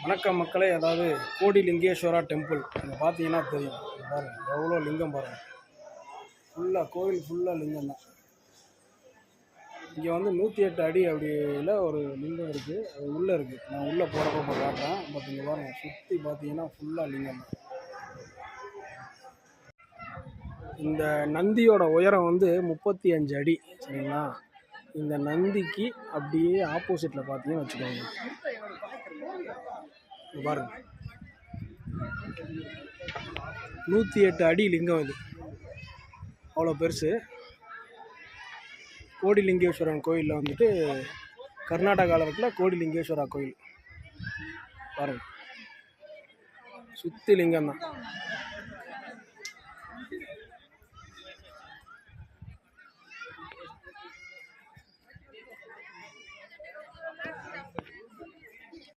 வணக்கம் மக்களே. அதாவது கோடி லிங்கேஸ்வரா டெம்பிள் இங்கே பார்த்தீங்கன்னா தெரியும். பாருங்கள் எவ்வளோ லிங்கம் பாருங்கள். ஃபுல்லாக கோவில் ஃபுல்லாக லிங்கம் தான். இங்கே வந்து 108 அடி அப்படியில் ஒரு லிங்கம் இருக்குது. அது உள்ளே இருக்குது. நான் உள்ளே போகிறப்ப காட்டுறேன். பட் இங்கே பாருங்கள், சுற்றி பார்த்தீங்கன்னா ஃபுல்லாக லிங்கம் தான். இந்த நந்தியோட உயரம் வந்து 35 அடி. சரிங்களா? இந்த நந்திக்கு அப்படியே ஆப்போசிட்டில் பார்த்தீங்கன்னு வச்சுக்கோங்க. பாருங்க, 108 அடி லிங்கம். இது அவ்வளோ பெருசு. கோடிலிங்கேஸ்வரன் கோயிலில் வந்துட்டு கர்நாடகாவில் இருக்கிற கோடிலிங்கேஸ்வரா கோயில் பாருங்கள், சுற்றி லிங்கம் தான்.